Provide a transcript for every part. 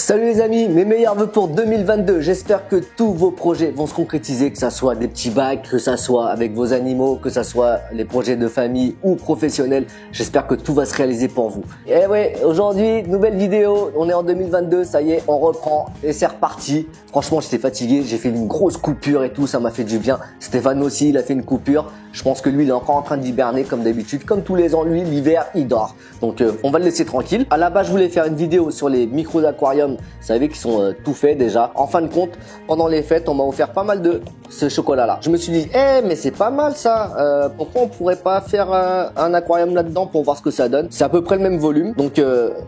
Salut les amis, mes meilleurs vœux pour 2022. J'espère que tous vos projets vont se concrétiser, que ça soit des petits bacs, que ça soit avec vos animaux, que ça soit les projets de famille ou professionnels. J'espère que tout va se réaliser pour vous. Et ouais, aujourd'hui, nouvelle vidéo. On est en 2022, ça y est, on reprend et c'est reparti. Franchement, j'étais fatigué, j'ai fait une grosse coupure et tout, ça m'a fait du bien. Stéphane aussi, il a fait une coupure. Je pense que lui, il est encore en train d'hiberner comme d'habitude. Comme tous les ans, lui, l'hiver, il dort. Donc, on va le laisser tranquille. À la base, je voulais faire une vidéo sur les micros d'aquarium. Vous savez qu'ils sont tout faits déjà. En fin de compte, pendant les fêtes, on m'a offert pas mal de ce chocolat-là. Je me suis dit, mais c'est pas mal ça. Pourquoi on pourrait pas faire un aquarium là-dedans pour voir ce que ça donne? C'est à peu près le même volume. Donc,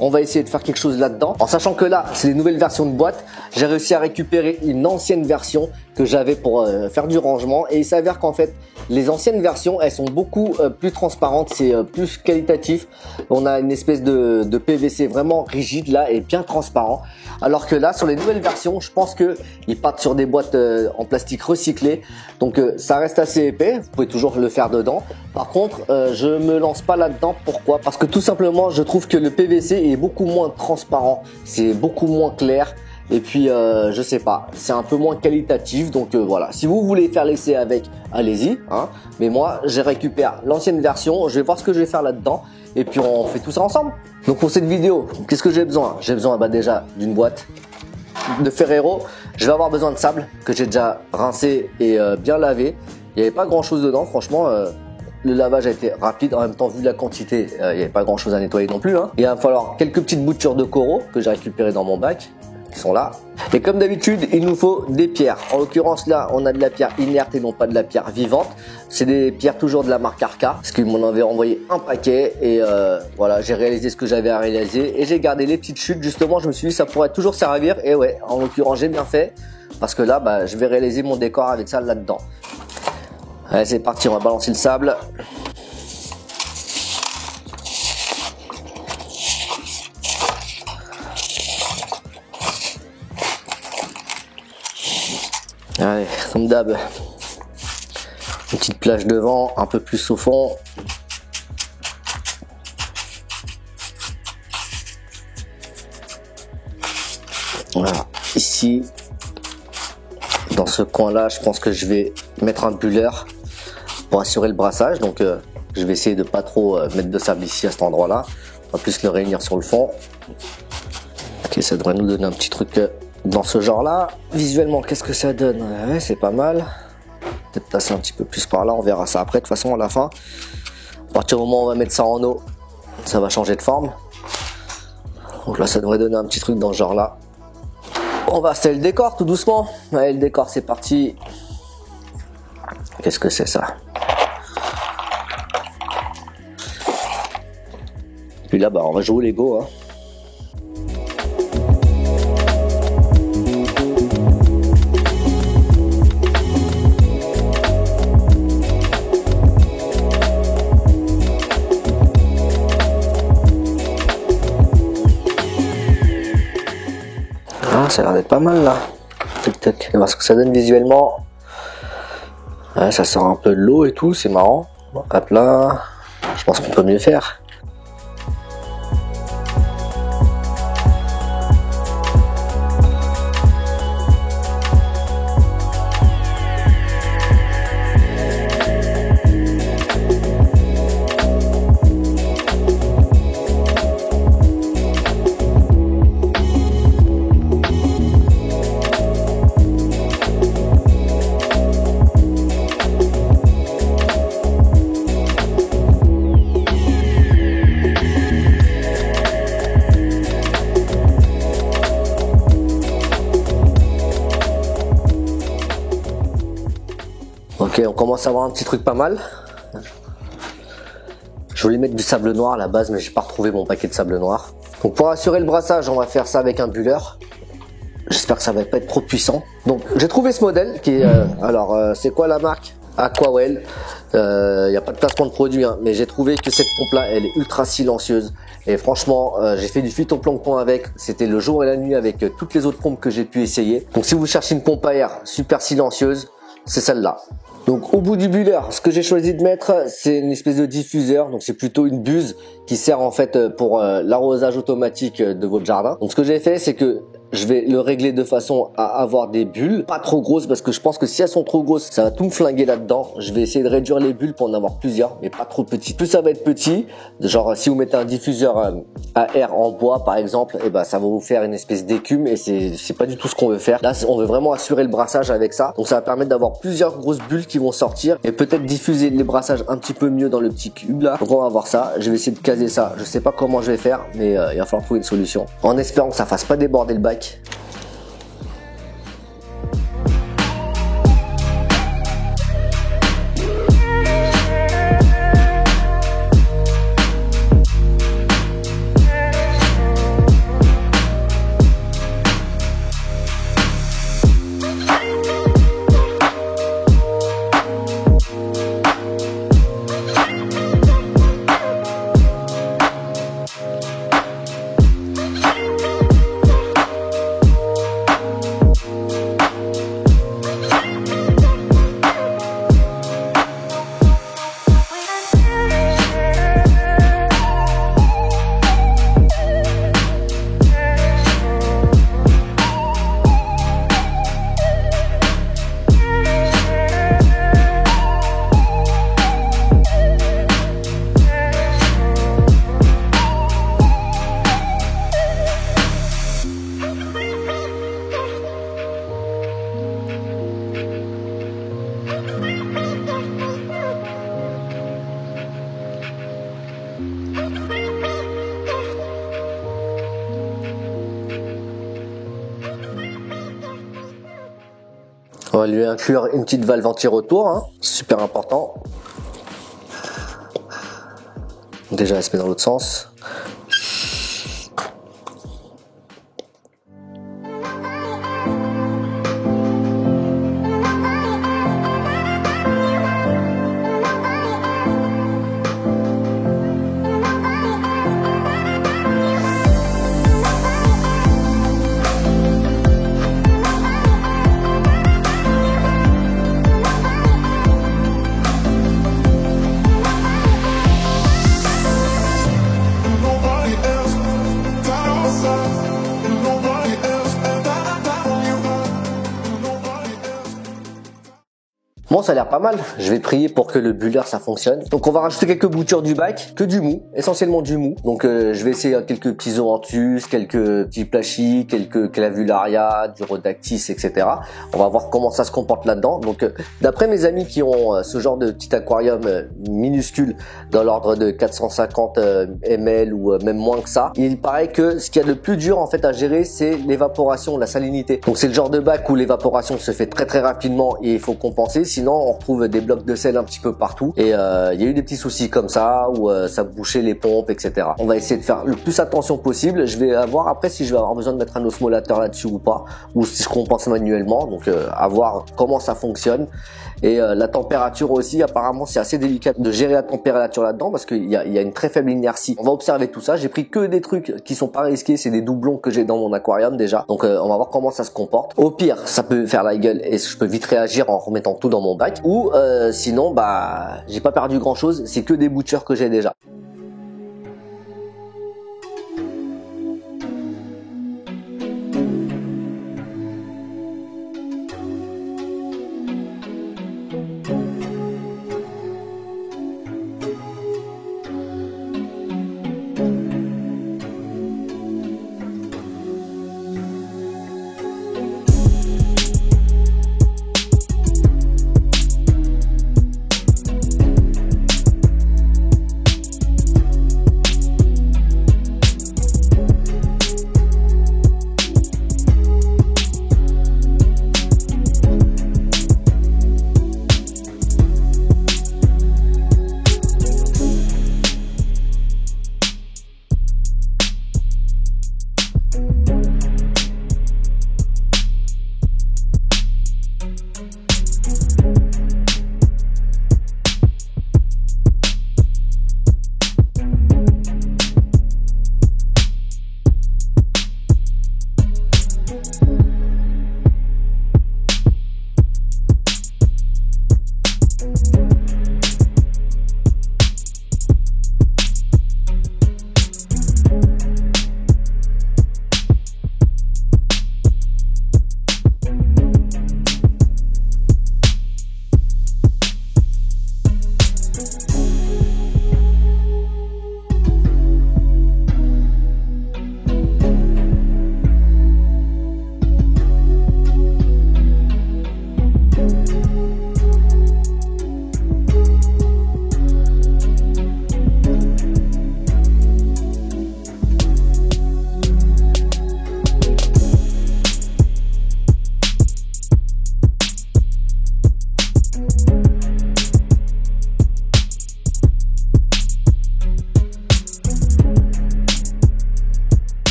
on va essayer de faire quelque chose là-dedans. En sachant que là, c'est les nouvelles versions de boîte. J'ai réussi à récupérer une ancienne version que j'avais pour faire du rangement. Et il s'avère qu'en fait, les anciennes versions, elles sont beaucoup plus transparentes, c'est plus qualitatif. On a une espèce de PVC vraiment rigide là et bien transparent. Alors que là, sur les nouvelles versions, je pense que ils partent sur des boîtes en plastique recyclé. Donc ça reste assez épais, vous pouvez toujours le faire dedans. Par contre, je me lance pas là-dedans. Pourquoi? Parce que tout simplement, je trouve que le PVC est beaucoup moins transparent, c'est beaucoup moins clair. Et puis je sais pas, c'est un peu moins qualitatif, donc voilà. Si vous voulez faire l'essai avec, allez-y, hein. Mais moi, je récupère l'ancienne version, je vais voir ce que je vais faire là-dedans, et puis on fait tout ça ensemble. Donc pour cette vidéo, qu'est-ce que j'ai besoin? J'ai besoin déjà d'une boîte de Ferrero. Je vais avoir besoin de sable que j'ai déjà rincé et bien lavé. Il n'y avait pas grand-chose dedans, franchement. Le lavage a été rapide, en même temps vu la quantité, il n'y avait pas grand-chose à nettoyer non plus, hein. Il va falloir quelques petites boutures de coraux que j'ai récupérées dans mon bac, qui sont là. Et comme d'habitude, il nous faut des pierres. En l'occurrence là, on a de la pierre inerte et non pas de la pierre vivante. C'est des pierres toujours de la marque Arca, parce qu'ils m'en avaient envoyé un paquet. Et voilà, j'ai réalisé ce que j'avais à réaliser. Et j'ai gardé les petites chutes, justement, je me suis dit ça pourrait toujours servir. Et ouais, en l'occurrence, j'ai bien fait. Parce que là, je vais réaliser mon décor avec ça là-dedans. Allez, c'est parti, on va balancer le sable. Allez, comme d'hab, une petite plage devant, un peu plus au fond. Voilà, ici, dans ce coin-là, je pense que je vais mettre un bulleur pour assurer le brassage. Donc, je vais essayer de pas trop mettre de sable ici à cet endroit-là. On va plus le réunir sur le fond. Ok, ça devrait nous donner un petit truc dans ce genre là. Visuellement, qu'est-ce que ça donne? Ouais, c'est pas mal. Peut-être passer un petit peu plus par là, on verra ça après. De toute façon, à la fin, à partir du moment où on va mettre ça en eau, ça va changer de forme. Donc là, ça devrait donner un petit truc dans ce genre là. On va installer le décor tout doucement. Allez, le décor, c'est parti. Qu'est-ce que c'est ça? Puis là, on va jouer au Lego, hein. Ça a l'air d'être pas mal là. Tac, on va voir ce que ça donne visuellement. Ouais, ça sort un peu de l'eau et tout, c'est marrant. Hop là, je pense qu'on peut mieux faire. Ok, on commence à avoir un petit truc pas mal. Je voulais mettre du sable noir à la base, mais j'ai pas retrouvé mon paquet de sable noir. Donc pour assurer le brassage, on va faire ça avec un bulleur. J'espère que ça va pas être trop puissant. Donc j'ai trouvé ce modèle qui est... c'est quoi la marque? Aquawell. Il n'y a pas de placement de produit, hein, mais j'ai trouvé que cette pompe là, elle est ultra silencieuse. Et franchement, j'ai fait du phytoplancton avec. C'était le jour et la nuit avec toutes les autres pompes que j'ai pu essayer. Donc si vous cherchez une pompe à air super silencieuse, c'est celle-là. Donc au bout du buller, ce que j'ai choisi de mettre, c'est une espèce de diffuseur. Donc c'est plutôt une buse qui sert en fait pour l'arrosage automatique de votre jardin. Donc ce que j'ai fait, c'est que je vais le régler de façon à avoir des bulles pas trop grosses parce que je pense que si elles sont trop grosses, ça va tout me flinguer là-dedans. Je vais essayer de réduire les bulles pour en avoir plusieurs, mais pas trop petites. Plus ça va être petit, genre si vous mettez un diffuseur à air en bois par exemple, et ben ça va vous faire une espèce d'écume et c'est pas du tout ce qu'on veut faire. Là, on veut vraiment assurer le brassage avec ça. Donc ça va permettre d'avoir plusieurs grosses bulles qui vont sortir et peut-être diffuser les brassages un petit peu mieux dans le petit cube là. Donc on va voir ça. Je vais essayer de caser ça. Je sais pas comment je vais faire, mais il va falloir trouver une solution. En espérant que ça fasse pas déborder le bac. On va lui inclure une petite valve anti-retour, hein. Super important. Déjà, elle se met dans l'autre sens. Bon, ça a l'air pas mal. Je vais prier pour que le bulleur ça fonctionne. Donc on va rajouter quelques boutures du bac, que du mou, essentiellement du mou. Donc je vais essayer quelques petits Zoanthus, quelques petits Plachis, quelques Clavularia, du Rhodactis, etc. On va voir comment ça se comporte là-dedans. Donc d'après mes amis qui ont ce genre de petit aquarium minuscule dans l'ordre de 450 ml ou même moins que ça, il paraît que ce qu'il y a de plus dur en fait à gérer, c'est l'évaporation, la salinité. Donc c'est le genre de bac où l'évaporation se fait très très rapidement et il faut compenser. Sinon, on retrouve des blocs de sel un petit peu partout. Et il y a eu des petits soucis comme ça, où ça bouchait les pompes, etc. On va essayer de faire le plus attention possible. Je vais voir après si je vais avoir besoin de mettre un osmolateur là-dessus ou pas, ou si je compense manuellement. Donc, à voir comment ça fonctionne. Et la température aussi, apparemment, c'est assez délicat de gérer la température là-dedans parce qu'il y a une très faible inertie. On va observer tout ça. J'ai pris que des trucs qui sont pas risqués. C'est des doublons que j'ai dans mon aquarium déjà. Donc, on va voir comment ça se comporte. Au pire, ça peut faire la gueule et je peux vite réagir en remettant tout dans mon bac. Ou sinon, bah, j'ai pas perdu grand-chose. C'est que des boutures que j'ai déjà.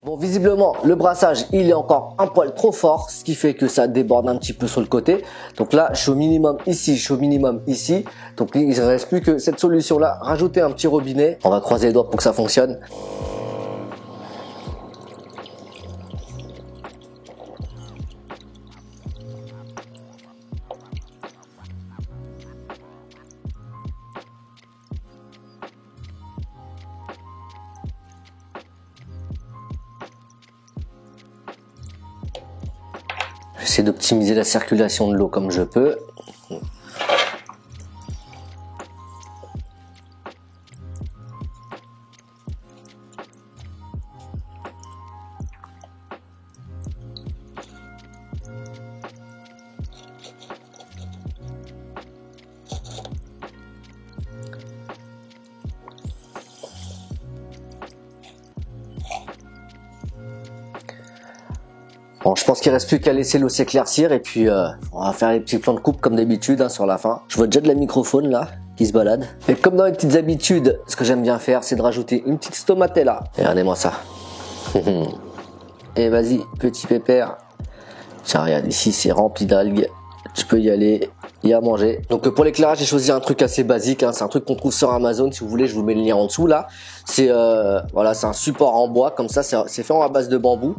Bon, visiblement, le brassage, il est encore un poil trop fort, ce qui fait que ça déborde un petit peu sur le côté. Donc là, je suis au minimum ici, je suis au minimum ici. Donc il ne reste plus que cette solution-là. Rajouter un petit robinet. On va croiser les doigts pour que ça fonctionne. J'essaie d'optimiser la circulation de l'eau comme je peux. Bon, je pense qu'il reste plus qu'à laisser l'eau s'éclaircir et puis on va faire les petits plans de coupe comme d'habitude hein, sur la fin. Je vois déjà de la microphone là qui se balade. Et comme dans les petites habitudes, ce que j'aime bien faire, c'est de rajouter une petite stomatella. Et regardez-moi ça. Et vas-y, petit pépère. Tiens, regarde ici, c'est rempli d'algues. Tu peux y aller, y à manger. Donc pour l'éclairage, j'ai choisi un truc assez basique. Hein. C'est un truc qu'on trouve sur Amazon. Si vous voulez, je vous mets le lien en dessous là. C'est voilà, c'est un support en bois comme ça. C'est fait à base de bambou,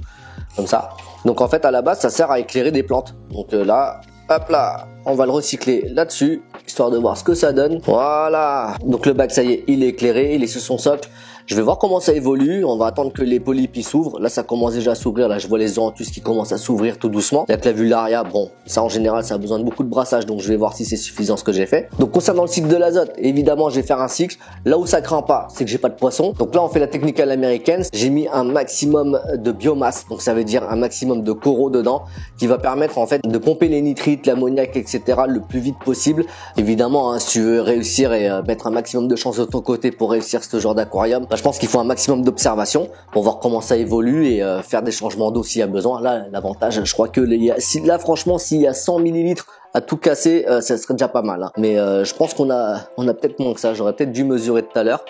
comme ça. Donc en fait, à la base, ça sert à éclairer des plantes. Donc là, hop là, on va le recycler là-dessus, histoire de voir ce que ça donne. Voilà. Donc le bac, ça y est, il est éclairé, il est sur son socle. Je vais voir comment ça évolue. On va attendre que les polypes s'ouvrent. Là, ça commence déjà à s'ouvrir. Là, je vois les zoanthus qui commencent à s'ouvrir tout doucement. La clavularia, bon, ça en général, ça a besoin de beaucoup de brassage. Donc, je vais voir si c'est suffisant ce que j'ai fait. Donc, concernant le cycle de l'azote, évidemment, je vais faire un cycle. Là où ça craint pas, c'est que j'ai pas de poisson. Donc là, on fait la technique à l'américaine. J'ai mis un maximum de biomasse. Donc, ça veut dire un maximum de coraux dedans qui va permettre en fait de pomper les nitrites, l'ammoniac, etc. le plus vite possible. Évidemment, hein, si tu veux réussir et mettre un maximum de chance de ton côté pour réussir ce genre d'aquarium, je pense qu'il faut un maximum d'observation pour voir comment ça évolue et faire des changements d'eau s'il y a besoin. Là, l'avantage, je crois que là, franchement, s'il y a 100 millilitres à tout casser, ça serait déjà pas mal. Hein. Mais je pense qu'on a peut-être moins que ça. J'aurais peut-être dû mesurer tout à l'heure.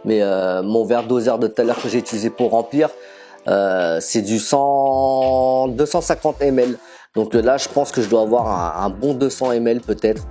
Mais mon verre doseur de tout à l'heure que j'ai utilisé pour remplir, c'est du 250 ml. Donc là, je pense que je dois avoir un bon 200 ml peut-être.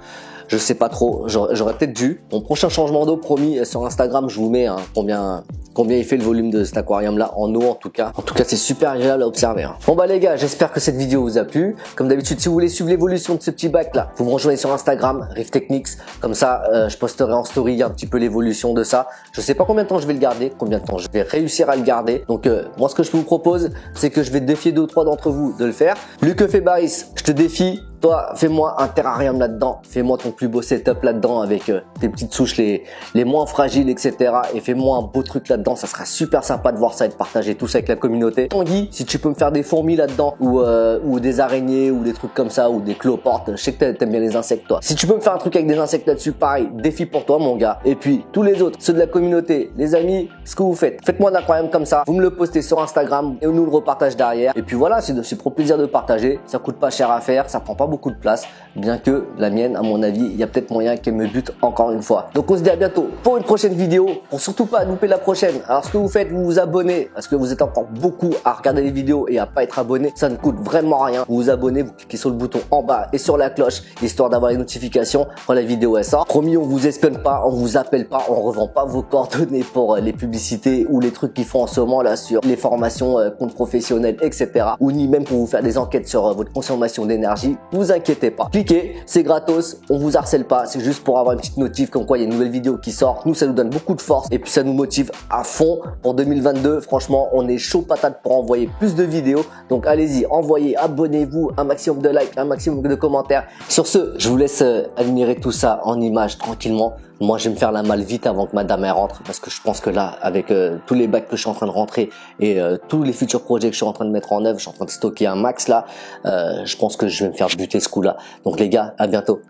Je sais pas trop, j'aurais peut-être dû. Mon prochain changement d'eau, promis, sur Instagram, je vous mets hein, combien il fait le volume de cet aquarium là en eau en tout cas. En tout cas, c'est super agréable à observer. Hein. Bon bah les gars, j'espère que cette vidéo vous a plu. Comme d'habitude, si vous voulez suivre l'évolution de ce petit bac là, vous me rejoignez sur Instagram, Riff Techniques. Comme ça, je posterai en story un petit peu l'évolution de ça. Je sais pas combien de temps je vais le garder, combien de temps je vais réussir à le garder. Donc moi, ce que je vous propose, c'est que je vais défier 2 ou 3 d'entre vous de le faire. Luc Febaris, je te défie. Toi, fais-moi un terrarium là-dedans, fais-moi ton plus beau setup là-dedans avec tes petites souches les moins fragiles, etc. Et fais-moi un beau truc là-dedans, ça sera super sympa de voir ça et de partager tout ça avec la communauté. Tanguy, si tu peux me faire des fourmis là-dedans ou des araignées ou des trucs comme ça ou des cloportes, je sais que t'aimes bien les insectes toi. Si tu peux me faire un truc avec des insectes là-dessus, pareil, défi pour toi mon gars. Et puis tous les autres, ceux de la communauté, les amis, ce que vous faites, faites-moi un aquarium comme ça, vous me le postez sur Instagram et on nous le repartage derrière. Et puis voilà, c'est pour plaisir de partager, ça coûte pas cher à faire, ça prend pas beaucoup de place, bien que la mienne, à mon avis, il y a peut-être moyen qu'elle me bute encore une fois. Donc on se dit à bientôt pour une prochaine vidéo, pour surtout pas louper la prochaine. Alors ce que vous faites, vous vous abonnez, parce que vous êtes encore beaucoup à regarder les vidéos et à pas être abonné, ça ne coûte vraiment rien. Vous vous abonnez, vous cliquez sur le bouton en bas et sur la cloche, histoire d'avoir les notifications quand la vidéo elle sort. Promis, on vous espionne pas, on vous appelle pas, on revend pas vos coordonnées pour les publicités ou les trucs qu'ils font en ce moment là sur les formations comptes professionnels, etc. Ou ni même pour vous faire des enquêtes sur votre consommation d'énergie. Vous inquiétez pas. Cliquez, c'est gratos, on vous harcèle pas, c'est juste pour avoir une petite notif comme quoi il y a une nouvelle vidéo qui sort. Nous, ça nous donne beaucoup de force et puis ça nous motive à fond pour 2022. Franchement, on est chaud patate pour envoyer plus de vidéos. Donc allez-y, envoyez, abonnez-vous, un maximum de likes, un maximum de commentaires. Sur ce, je vous laisse admirer tout ça en images tranquillement. Moi, je vais me faire la malle vite avant que madame elle rentre parce que je pense que là, avec tous les bacs que je suis en train de rentrer et tous les futurs projets que je suis en train de mettre en œuvre, je suis en train de stocker un max là, je pense que je vais me faire buter ce coup-là. Donc les gars, à bientôt.